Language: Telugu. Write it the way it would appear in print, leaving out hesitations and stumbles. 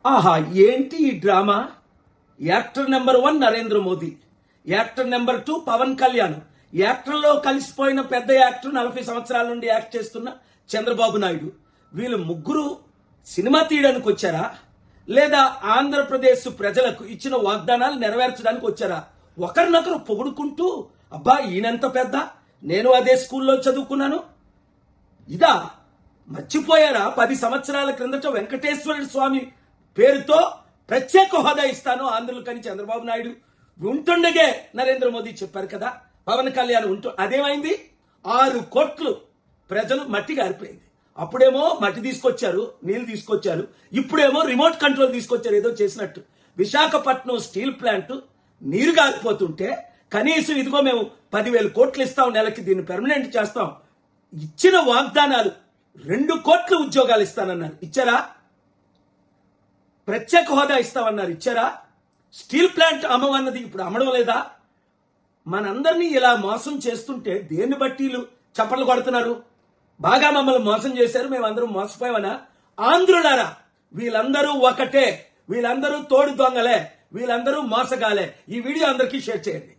ఆహా, ఏంటి ఈ డ్రామా? Actor number 1 Narendra Modi, actor number 2 Pawan Kalyan, యాక్టర్లో కలిసిపోయిన పెద్ద యాక్టర్ 40 సంవత్సరాల నుండి యాక్ట్ చేస్తున్న చంద్రబాబు నాయుడు. వీళ్ళు ముగ్గురు సినిమా తీయడానికి వచ్చారా, లేదా ఆంధ్రప్రదేశ్ ప్రజలకు ఇచ్చిన వాగ్దానాలు నెరవేర్చడానికి వచ్చారా? ఒకరినొకరు పొగుడుకుంటూ, అబ్బా ఈయనంత పెద్ద, నేను అదే స్కూల్లో చదువుకున్నాను, ఇదా మర్చిపోయారా? 10 సంవత్సరాల క్రిందట వెంకటేశ్వర స్వామి పేరుతో ప్రత్యేక హోదా ఇస్తాను ఆంధ్రులకని చంద్రబాబు నాయుడు ఉంటుండగే నరేంద్ర మోదీ చెప్పారు కదా. పవన్ కళ్యాణ్ అదేమైంది? 6 కోట్లు ప్రజలు మట్టి గారిపోయింది. అప్పుడేమో మట్టి తీసుకొచ్చారు, నీళ్లు తీసుకొచ్చారు, ఇప్పుడేమో రిమోట్ కంట్రోల్ తీసుకొచ్చారు ఏదో చేసినట్టు. విశాఖపట్నం స్టీల్ ప్లాంట్ నీరు గారిపోతుంటే కనీసం ఇదిగో మేము 10,000 కోట్లు ఇస్తాం, నెలకి దీన్ని పెర్మనెంట్ చేస్తాం, ఇచ్చిన వాగ్దానాలు 2 కోట్ల ఉద్యోగాలు ఇస్తానన్నారు, ఇచ్చారా? ప్రత్యేక హోదా ఇస్తామన్నారు, ఇచ్చారా? స్టీల్ ప్లాంట్ అమ్మవన్నది ఇప్పుడు అమ్మడం లేదా? మనందరినీ ఇలా మోసం చేస్తుంటే దేన్ని బట్టి చప్పట్లు కొడుతున్నారు? బాగా మమ్మల్ని మోసం చేశారు, మేమందరం మోసపోయామనా? ఆంధ్రులారా, వీళ్ళందరూ ఒకటే, వీళ్ళందరూ తోడు దొంగలే, వీళ్ళందరూ మోసగాలే. ఈ వీడియో అందరికీ షేర్ చేయండి.